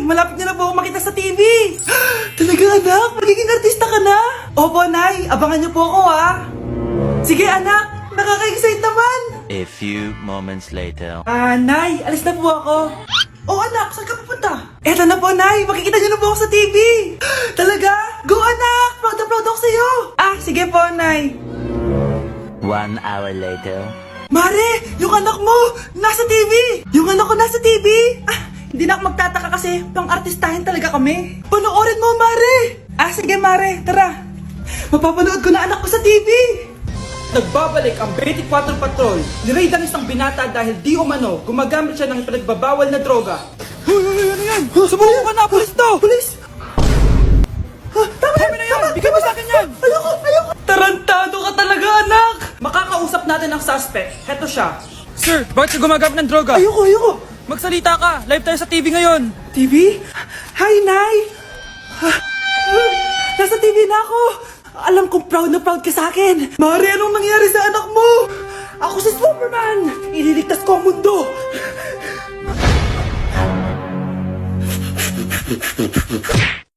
malapit na po ako makita sa TV. Talaga anak, magiging artista ka na? Opo, Nay, abangan niyo po ako Sige anak, nakaka-excite naman. A few moments later. Nay, alis na po ako. Oh anak, saan ka pupunta? Eto na po, Nay, makikita niyo na po ako sa TV. Talaga? Go anak, proud na proud ako sa'yo. Sige po, Nay. 1 hour later. Mare, yung anak mo, nasa TV! Yung anak ko nasa TV! Hindi na ako magtataka kasi pang-artistahin talaga kami. Panoorin mo, Mare! Sige, Mare, tara. Mapapanood ko na anak ko sa TV! Nagbabalik ang 24 Patrol. Niraid ang isang binata dahil di umano gumagamit siya ng ipinagbabawal na droga. Hoy, ano yan? Sumuko ka na, pulis to! Pulis! Tama na yan! Bigay mo sa akin yan! Ayoko! Tarantado ka talaga, anak! Makakausap natin ang suspect. Heto siya. Sir, bakit ka gumagamit ng droga? Ayoko! Magsalita ka! Live tayo sa TV ngayon! TV? Hi, Nay! Nasa TV na ako! Alam kong proud na proud ka sa akin! Mari, anong nangyari sa anak mo? Ako si Superman! Ililigtas ko ang mundo!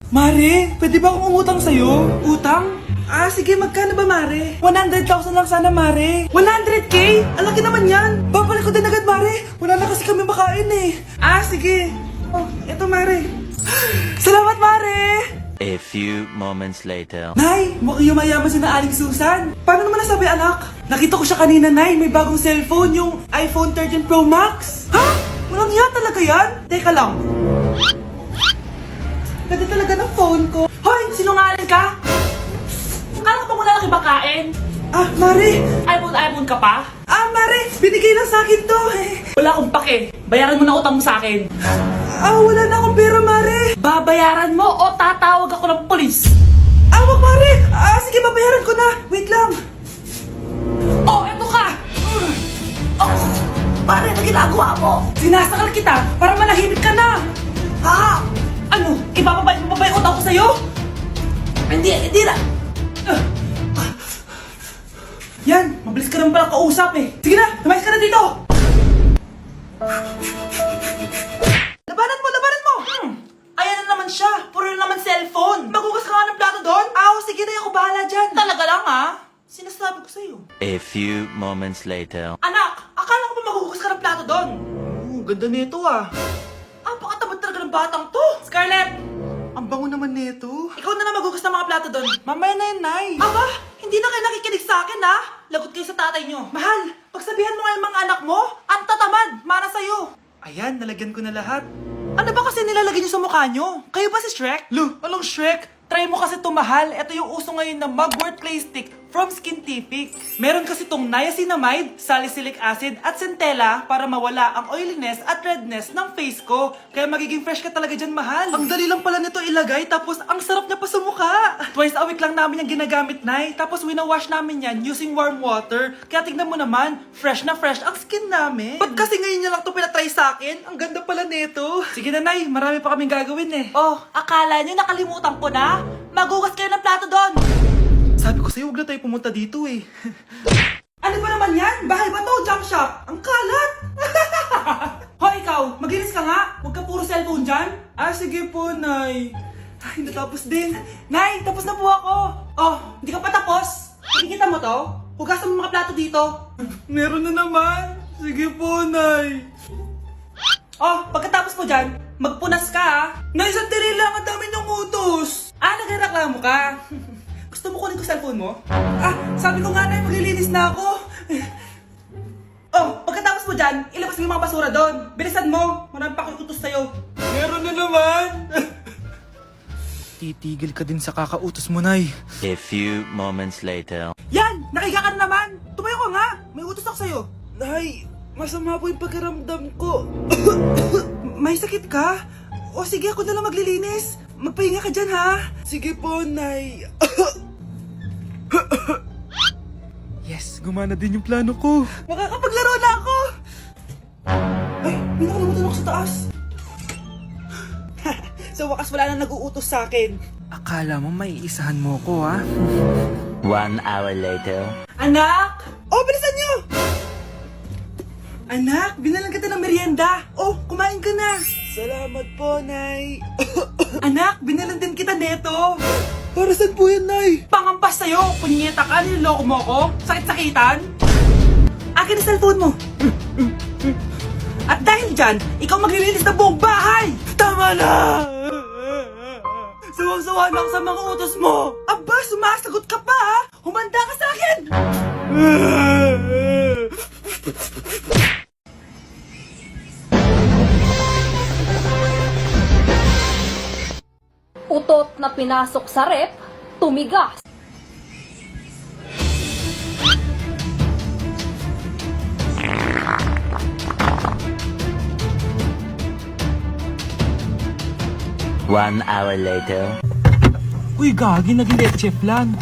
Mare, pwede ba akong umutang sa'yo? Utang? Sige, magkano ba, Mare? 100,000 lang sana, Mare. 100K? Alaki naman yan. Babalik ko din agad, Mare. Wala na kasi kami makain sige. Eto, Mare. Salamat, Mare. A few moments later. Nay, mukhang yumayaman si na Aling Susan. Paano naman nasabi, anak? Nakita ko siya kanina, Nay. May bagong cellphone, yung iPhone 13 Pro Max. Walang iya talaga yan? Teka lang. Ganda talaga ng phone ko. Hoy, sinungaling ka? Kala ko muna nakibakain. Mare. iPhone ka pa? Mare, binigay lang sa akin to Wala akong pake. Bayaran mo na utang mo sa akin. Wala na akong pera, Mare. Babayaran mo o tatawag ako ng polis. Wag, Mare. Sige, babayaran ko na. Wait lang. Eto ka! Mare, na ginagawa mo? Sinasakal kita para manahimik ka na. Ano? Ibababay mo ba yung utang ko sa'yo? Hindi na. Yan, mabilis ka naman pala kausap Sige na, lumayas ka na dito. Labanan mo! Ayan na naman siya. Puro na naman cellphone. Magugas ka nga ng plato doon? Sige na, ako bahala dyan. Talaga lang Sinasabi ko sa'yo. A few moments later. Anak, akala ko ba magugas ka ng plato doon? Ganda nito Napakatamad talaga ng batang to. Scarlett! Ang bango naman nito. Ikaw na magugas ng mga plato doon. Mamaya na yan, Nay. Hindi na kayo nakikinig sa akin, Lagot kayo sa tatay nyo. Mahal, pagsabihan mo nga yung mga anak mo, ang tatamad, mana sa'yo. Ayan, nalagyan ko na lahat. Ano ba kasi nilalagay nyo sa mukha nyo? Kayo ba si Shrek? Anong Shrek? Try mo kasi ito, mahal. Ito yung uso ngayon na mugwort clay stick from Skintific. Meron kasi itong niacinamide, salicylic acid, at centella para mawala ang oiliness at redness ng face ko. Kaya magiging fresh ka talaga dyan, mahal. Ang dali lang pala nito ilagay, tapos ang sarap niya pa sa mukha. Twice a week lang namin yung ginagamit, Nay. Tapos winawash namin yan using warm water. Kaya tignan mo naman, fresh na fresh ang skin namin. Ba't kasi ngayon niya lang ito pinatry sa akin? Ang ganda pala nito. Sige na, Nay. Marami pa kaming gagawin Akala nyo nakalimutan ko na? Magugas kayo ng plato doon. Sabi ko sa'yo, huwag na tayo pumunta dito Ano ba naman yan? Bahay ba to? Junk shop? Ang kalat! Hoy, ikaw! Maginis ka nga! Huwag ka puro cellphone dyan! Sige po, Nay. Natapos din. Nay, tapos na po ako! Hindi ka pa tapos? Nakikita mo to? Hugasan mo mga plato dito. Meron na naman. Sige po, Nay. Pagkatapos po dyan, magpunas ka Nay, sandali lang, ang dami niyong utos. Nagreklamo ka? Gusto mo kunin ko cellphone mo? Sabi ko nga, Nay, maglilinis na ako. Pagkatapos mo dyan, ilabas mo yung mga basura doon. Bilisan mo, marami pa akong utos sa'yo. Meron na naman. Titigil ka din sa kakautos mo, Nay. A few moments later. Yan! Nakiga ka na naman! Tumayo ka nga! May utos ako sa'yo. Nay, masama po yung pagkaramdam ko. May sakit ka? Sige, ako na lang maglilinis. Magpahinga ka dyan, ha? Sige po, Nay. Yes, gumana din yung plano ko. Makakapaglaro na ako! May nakalimutan ako sa taas. Sa wakas wala na nag-uutos sa akin. Akala mo may isahan mo ko, ha? 1 hour later. Anak! Bilisan niyo! Anak, binalan kita ng merienda. Kumain ka na. Salamat po, Nay. Anak, binalan din kita neto. Para saan po yan, Nay? Pangampas sa'yo, punyeta ka, niloloko mo ko, sakit-sakitan. Akin ang cellphone mo. At dahil dyan, ikaw maglilinis ng buong bahay. Tama na! Sawang-sawa na ako sa mga utos mo! Aba, sumasagot ka pa ha? Humanda ka sa akin! Utot na pinasok sa rep, tumigas. One hour later. Uy, gagi, naging leche flan.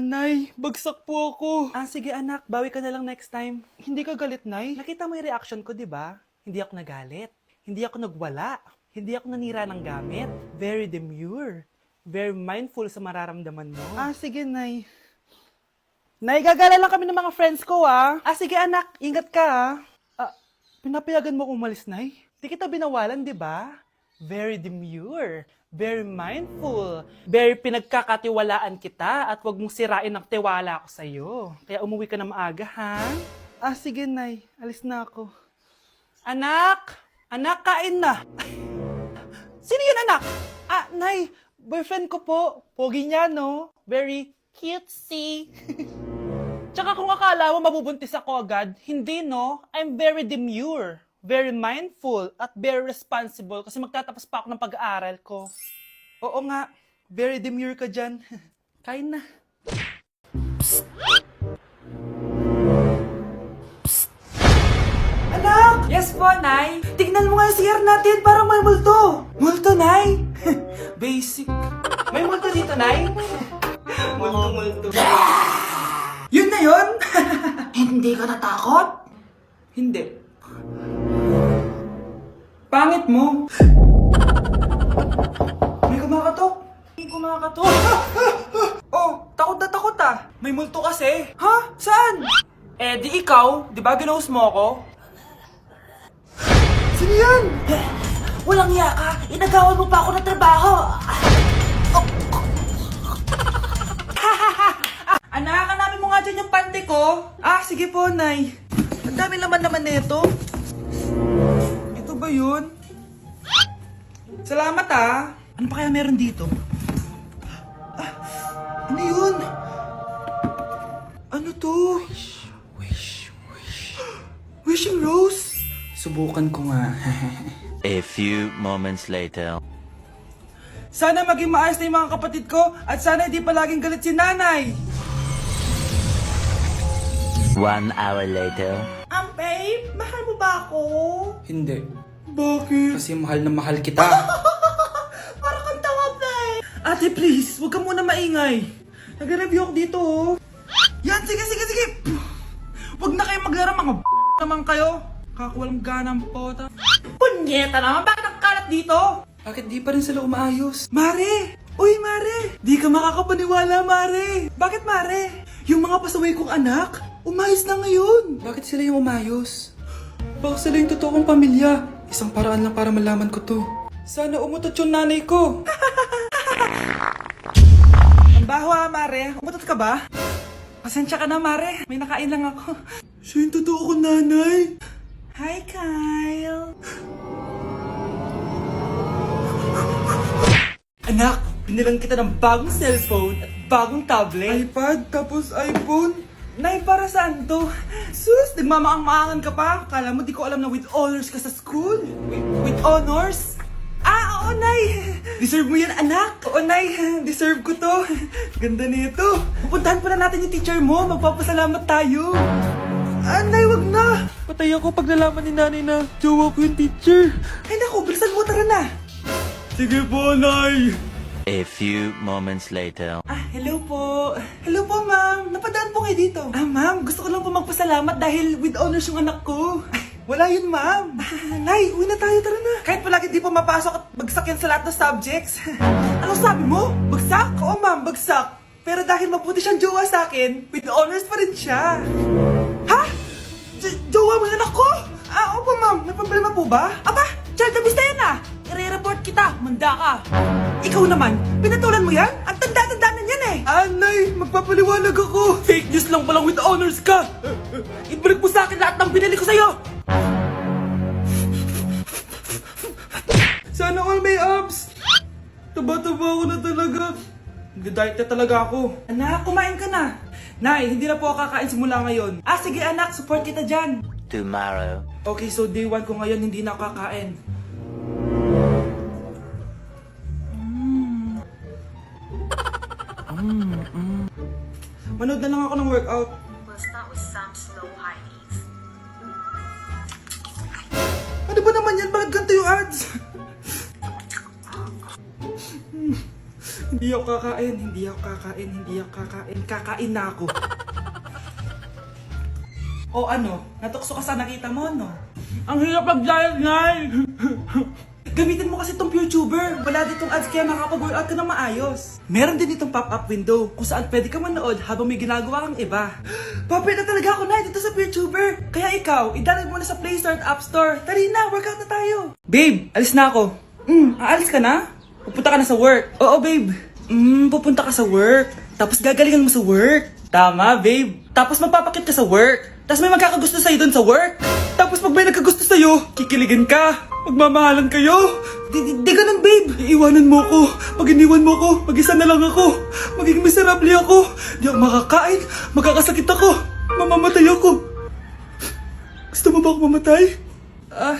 Nay, bagsak po ako. Sige anak, bawi ka na lang next time. Hindi ka galit, Nay? Nakita mo yung reaction ko, di ba? Hindi ako nagalit. Hindi ako nagwala. Hindi ako nanira ng gamit. Very demure. Very mindful sa mararamdaman mo. Sige, Nay. Nay, gagala lang kami ng mga friends ko, sige, anak. Ingat ka, pinapayagan mo kong umalis, Nay? Di kita binawalan, di ba? Very demure. Very mindful. Very pinagkakatiwalaan kita at wag mong sirain ang tiwala ko sa'yo. Kaya umuwi ka na maaga, ha? Sige, Nay. Alis na ako. Anak! Anak, kain na! Sino yun, anak? Nay, boyfriend ko po. Pogi niya, no? Very cutesy. Tsaka kung akala mo mabubuntis ako agad, hindi, no? I'm very demure, very mindful, at very responsible kasi magtatapos pa ako ng pag-aaral ko. Oo nga, very demure ka dyan. Kain na. Anak! Yes po, Nay? Tignan mo nga yung CR natin, parang may multo. Multo, Nay? Basic. May multo dito, Nay? Multo. Yun na yun? Hindi ka natakot? Hindi. Pangit mo. May kumakatok. May kumakatok. Oh, takot na takot ah. May multo kasi. Ha? Saan? Di ikaw. Di ba ginose mo ako? Sino yan? Walang iya ka, inagawan mo pa ako ng trabaho. Anak, hanapin mo nga dyan yung pante ko. Sige po, Nay. Ang dami naman nito. Ito ba yun? Salamat, Ano pa kaya meron dito? Ano yun? Ano to? Wishing rose? Subukan ko nga. A few moments later. Sana maging maayos na yung mga kapatid ko at sana hindi palaging galit si nanay. 1 hour later. Babe, mahal mo ba ako? Hindi. Bakit? Kasi mahal na mahal kita. Para kang tawa, babe. Ate, please, huwag ka muna maingay. Nag-review ako dito, Yan, sige. Huwag na kayo maglaro, mga naman kayo. Kakawalang ganang pota. Punyeta naman, bakit nagkalat dito? Bakit di pa rin sila umaayos? Mare! Uy, Mare! Di ka makakapaniwala, Mare! Bakit, Mare? Yung mga pasaway kong anak, umayos na ngayon. Bakit sila yung umayos? Baka sila yung totoo kong pamilya. Isang paraan lang para malaman ko to. Sana umutot yung nanay ko. Ang baho, Mare. Umutot ka ba? Pasensya ka na, Mare. May nakain lang ako. Siya yung totoo kong nanay. Hi, Kyle. Anak, binilang kita ng bagong cellphone at bagong tablet. iPad, tapos iPhone. Nay, para saan to? Sus, nagmamaang-maangan ka pa? Kala mo di ko alam na with honors ka sa school? With honors? Oo, Nay. Deserve mo yan, anak. Oo, Nay. Deserve ko to. Ganda nito. Pupuntahan pa na natin yung teacher mo. Magpapasalamat tayo. Nay, wag na. Patay ako pag nalaman ni nanay na jowa ko yung teacher. Ay, naku, bilisan mo, tara na. Sige po, Nay. A few moments later. Hello po. Hello po, ma'am. Napadaan po kayo dito. Ma'am, gusto ko lang po magpasalamat dahil with honors yung anak ko. Wala yun, ma'am. Nay, uwi na tayo, tara na. Kahit palagi di pa mapasok at bagsak yan sa lahat ng subjects. Ano sabi mo? Bagsak? Oo, ma'am, bagsak. Pero dahil mabuti siyang jowa sa akin, with honors pa rin siya. Ha? Jowa mo yung anak ko? Opo ma'am. May problema po ba? Aba, child abuse na yan ah. I-report kita. Manda ka. Ikaw naman, pinatulan mo yan? Ang tanda-tanda na yan eh. Anay, magpapaliwanag ako. Fake news lang palang with honors ka. Ibalik mo sa akin lahat ng binili ko sa'yo. Sana all may abs. Taba-taba ako na talaga. Nag-diet na talaga ako. Anak, kumain ka na. Nay, hindi na po ako kakain simula ngayon. Sige anak, support kita dyan. Tomorrow. Okay, so day 1 ko ngayon, hindi na ako kakain. Manood na lang ako ng workout. We'll start with some slow high knees. Ano ba naman yan? Bakit ganito yung ads? Hindi ako kakain, hindi ako kakain, hindi ako kakain. Kakain na ako. O ano? Natukso ka sa nakita mo, no? Ang hirap mag-diet, Nay! Gamitin mo kasi itong YouTuber. Wala ditong ads kaya makapag-workout ka na maayos. Meron din itong pop-up window kung saan pwede ka manood habang may ginagawa kang iba. Papi na talaga ako na dito sa YouTuber. Kaya ikaw, i-download mo na sa Play Store at App Store. Tari na, workout na tayo. Babe, alis na ako. Aalis ka na? Pupunta ka na sa work. Oo, babe. Pupunta ka sa work. Tapos gagalingan mo sa work. Tama, babe. Tapos magpapakit ka sa work. Tapos may magkakagusto sa'yo dun sa work. Tapos pag may nagkagusto sa'yo, kikiligan ka. Magmamahalan kayo. Di ganun, babe. Iiwanan mo ko. Pag iniwan mo ko, mag-isa na lang ako. Magiging miserable ako. Di ako makakain. Magkakasakit ako. Mamamatay ako. Gusto mo ba ako mamatay?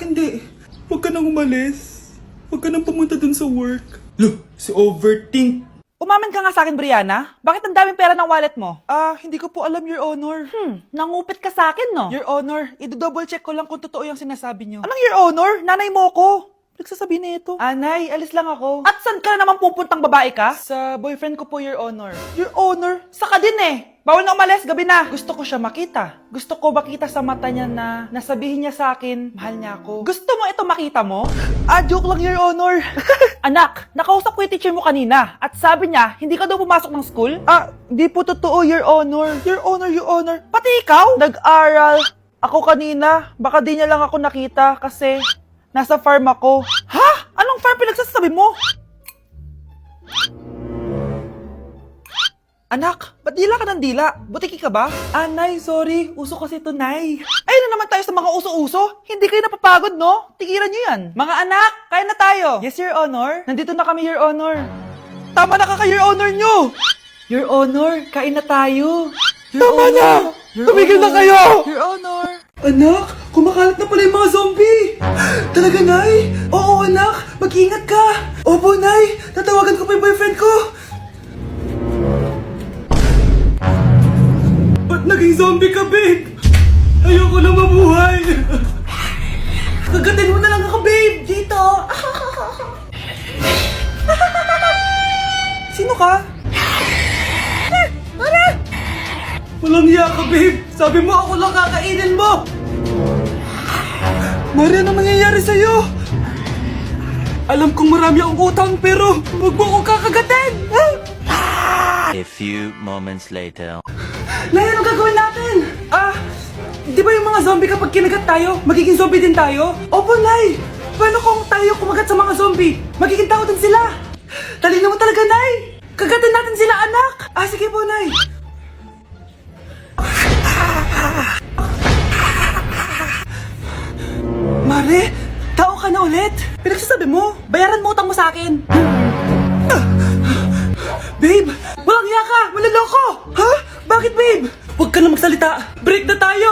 Hindi. Huwag ka nang umalis. Huwag ka nang pumunta dun sa work. Look, si Overthink. Umamin ka nga sa akin, Brianna. Bakit ang daming pera ng wallet mo? Hindi ko po alam, Your Honor. Nangupit ka sa akin, no? Your Honor, i-double check ko lang kung totoo yung sinasabi niyo. Anong Your Honor? Nanay mo ko. Nagsasabi na ito. Anay, alis lang ako. At saan ka na naman pupuntang babae ka? Sa boyfriend ko po, Your Honor. Your Honor, saka din eh. Bawal na umalis, gabi na. Gusto ko siya makita. Gusto ko makita sa mata niya na nasabihin niya sa akin, mahal niya ako. Gusto mo ito makita mo? Joke lang, Your Honor. Anak, nakausap ko yung teacher mo kanina at sabi niya, hindi ka daw pumasok ng school? Di po totoo, Your Honor. Your Honor. Pati ikaw? Nag-aral. Ako kanina, baka di niya lang ako nakita kasi nasa farm ako. Ha? Anong farm pinagsasabi mo? Anak, ba't dila ka ng dila? Butiki ka ba? Nay, sorry. Uso kasi ito, Nay. Ay na naman tayo sa mga uso-uso. Hindi kayo napapagod, no? Tigilan nyo yan. Mga anak, kain na tayo. Yes, Your Honor. Nandito na kami, Your Honor. Tama na ka, Your Honor nyo. Your Honor, kain na tayo. Tama na! Tumigil na kayo! Your Honor. Anak, kumakalat na pala yung mga zombie. Talaga, Nay? Oo, anak. Mag-ingat ka. Opo, Nay. Tatawagan ko pa yung boyfriend ko. Ba't naging zombie ka, babe? Ayoko na mabuhay. Kagatin mo na lang ako, babe. Dito. Sino ka? Walang hiya ka, babe. Sabi mo ako lang kakainin mo. Mari, ano nangyayari sa'yo? Alam kong marami akong utang pero huwag mo akong kakagatin. A few moments later. Nay, ano gagawin natin? Di ba yung mga zombie kapag kinagat tayo, magiging zombie din tayo? Opo, Nay. Paano kung tayo kumagat sa mga zombie? Magiging tao din sila. Talino mo talaga, Nay. Kagatin natin sila, anak. Sige po, Nay. Mare, tao ka na ulit. Pinagsasabi mo, bayaran mo utang mo sa akin. Babe, walang hiya ka! Maloloko! Ha? Bakit, babe? Huwag ka na magsalita. Break na tayo!